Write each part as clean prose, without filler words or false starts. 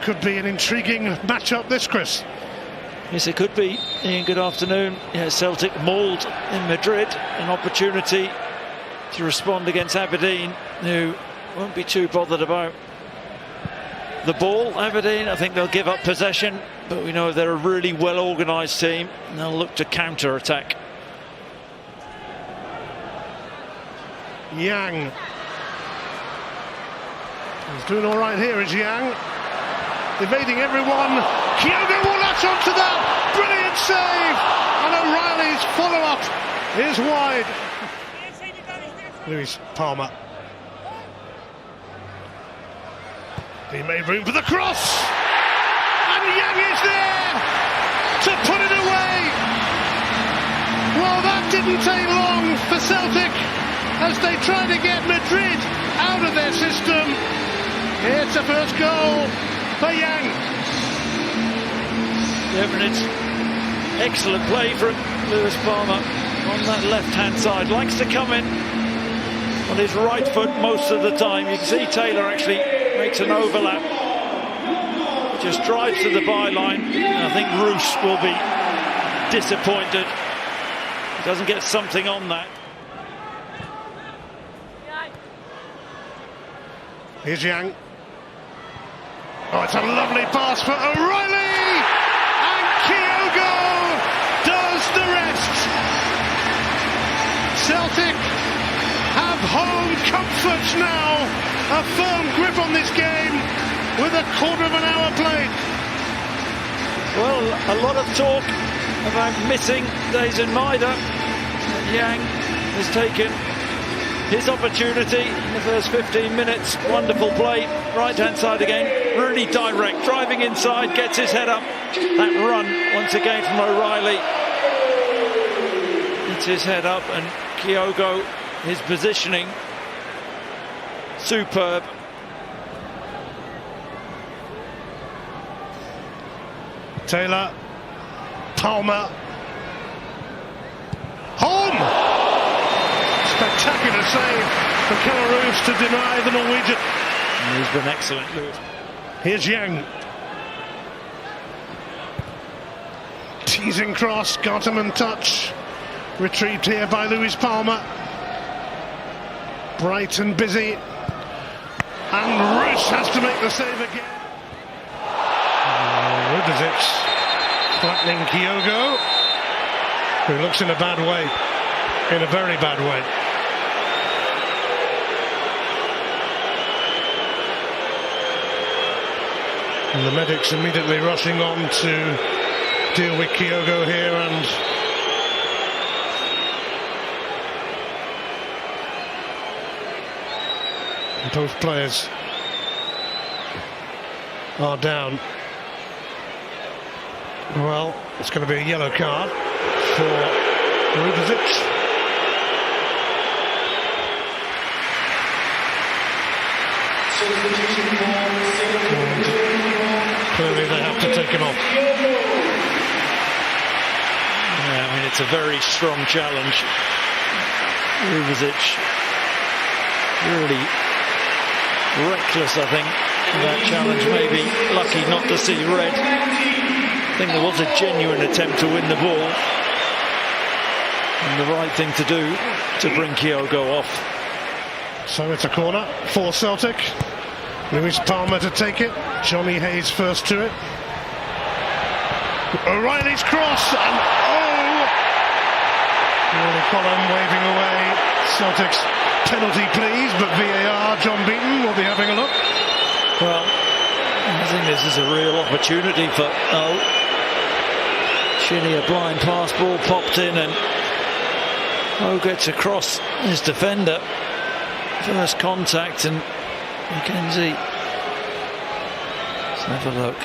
Could be an intriguing matchup this, Chris. Yes, it could be. Ian, good afternoon. Yeah, Celtic mauled in Madrid, an opportunity to respond against Aberdeen, who won't be too bothered about the ball. Aberdeen, I think they'll give up possession, but we know they're a really well organised team and they'll look to counter-attack. Yang. He's doing all right here, is Yang. Evading everyone. Kyogo will latch onto that. Brilliant save. And O'Reilly's follow-up is wide. Lewis Palmer. He made room for the cross. And Yang is there to put it away. Well, that didn't take long for Celtic as they try to get Madrid out of their system. It's the first goal for Yang. Yeah, but it's excellent play from Lewis Palmer on that left-hand side. Likes to come in on his right foot most of the time. You can see Taylor actually makes an overlap. Just drives to the byline. I think Roos will be disappointed. He doesn't get something on that. Here's Yang. Oh, it's a lovely pass for O'Reilly! And Kyogo does the rest! Celtic have home comfort now. A firm grip on this game with a quarter of an hour played. Well, a lot of talk about missing Dazen Maida. Yang has taken his opportunity in the first 15 minutes. Wonderful play, right hand side again, really direct, driving inside, gets his head up. That run once again from O'Reilly, gets his head up, and Kyogo, his positioning superb. Taylor, Palmer, home! Spectacular save for Calarus to deny the Norwegian. And he's been excellent, Lewis. Here's Yang. Teasing cross, Garterman touch. Retrieved here by Lewis Palmer. Bright and busy. And Roos has to make the save again. Rubezic flattening Kyogo, who looks in a bad way. In a very bad way. And the medics immediately rushing on to deal with Kyogo here, and both players are down. Well, it's going to be a yellow card for Rubezic. Clearly they have to take him off. Yeah, I mean, it's a very strong challenge. Rubezic really reckless, I think, that challenge. Maybe lucky not to see red. I think there was a genuine attempt to win the ball, and the right thing to do to bring Kyogo off. So it's a corner for Celtic. Lewis Palmer to take it. Johnny Hayes first to it. O'Reilly's cross, and Rory Collum waving away Celtic's penalty please, but VAR, John Beaton will be having a look. Well, I think this is a real opportunity for Shinnie, a blind pass, ball popped in, and gets across his defender. First contact, and McKenzie. Let's have a look.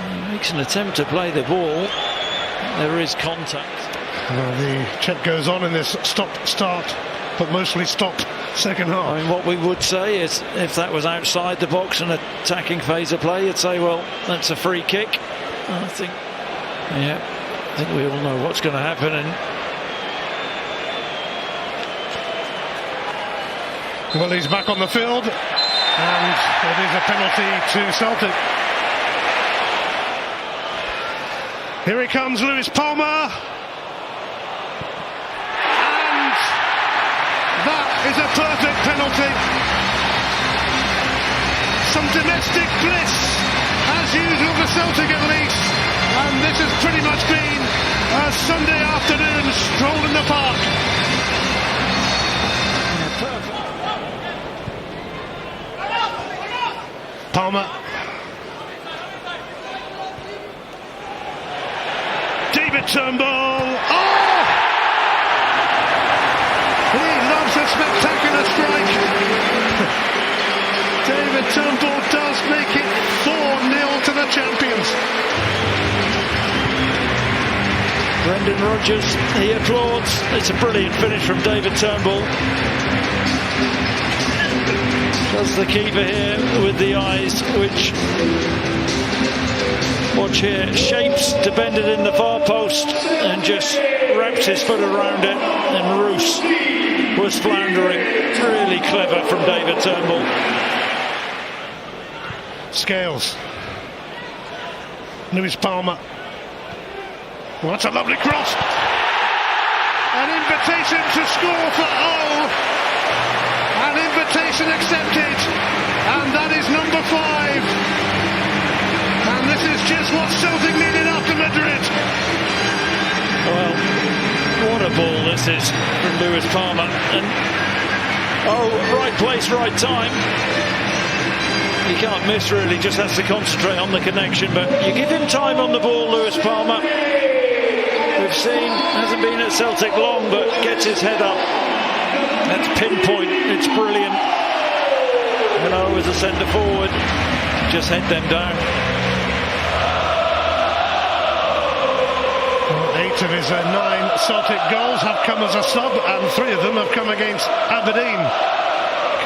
He makes an attempt to play the ball. There is contact. Well, the check goes on in this stop-start, but mostly stop second half. I mean, what we would say is, if that was outside the box and attacking phase of play, you'd say, well, that's a free kick. I think we all know what's going to happen. And well, he's back on the field. And it is a penalty to Celtic. Here he comes, Lewis Palmer. And that is a perfect penalty. Some domestic bliss, as usual for Celtic at least. And this has pretty much been a Sunday afternoon stroll in the park. Palmer. David Turnbull. Oh! He loves a spectacular strike. David Turnbull does make it 4-0 to the champions. Brendan Rodgers, he applauds. It's a brilliant finish from David Turnbull. Does the keeper here with the eyes, which, watch here, shapes to bend it in the far post and just wraps his foot around it, and Roos was floundering. Really clever from David Turnbull. Scales. Lewis Palmer. Well, that's a lovely cross. An invitation to score for Hull. An invitation accepted. And that is number 5. And this is just what Celtic needed after Madrid. Well, what a ball this is from Lewis Palmer. And, right place, right time. He can't miss really, just has to concentrate on the connection. But you give him time on the ball, Lewis Palmer. We've seen, hasn't been at Celtic long, but gets his head up. That's pinpoint, it's brilliant. As a centre forward, just head them down. 8 of his 9 Celtic goals have come as a sub, and 3 of them have come against Aberdeen.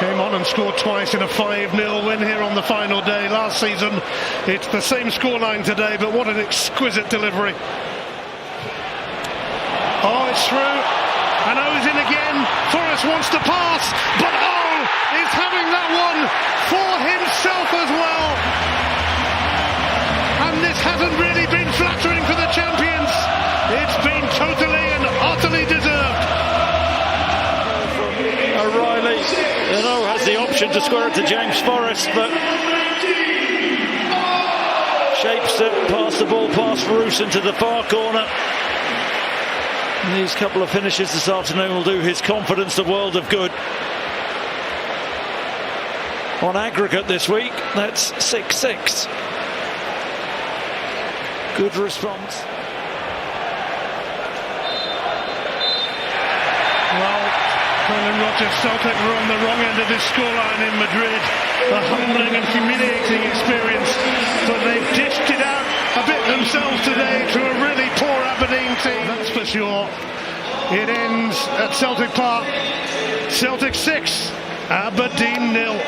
Came on and scored twice in a 5-0 win here on the final day last season. It's the same scoreline today, but what an exquisite delivery. Oh, it's through. And O's in again. Forrest wants to pass, but is having that one for himself as well. And this hasn't really been flattering for the champions. It's been totally and utterly deserved. O'Reilly, has the option to square it to James Forrest, but shapes it past the ball, past Roos into the far corner. And these couple of finishes this afternoon will do his confidence the world of good. On aggregate this week, that's 6-6. Good response. Well, Brendan Rodgers, Celtic were on the wrong end of this scoreline in Madrid. A humbling and humiliating experience. But they've dished it out a bit themselves today to a really poor Aberdeen team. That's for sure. It ends at Celtic Park. Celtic 6, Aberdeen 0.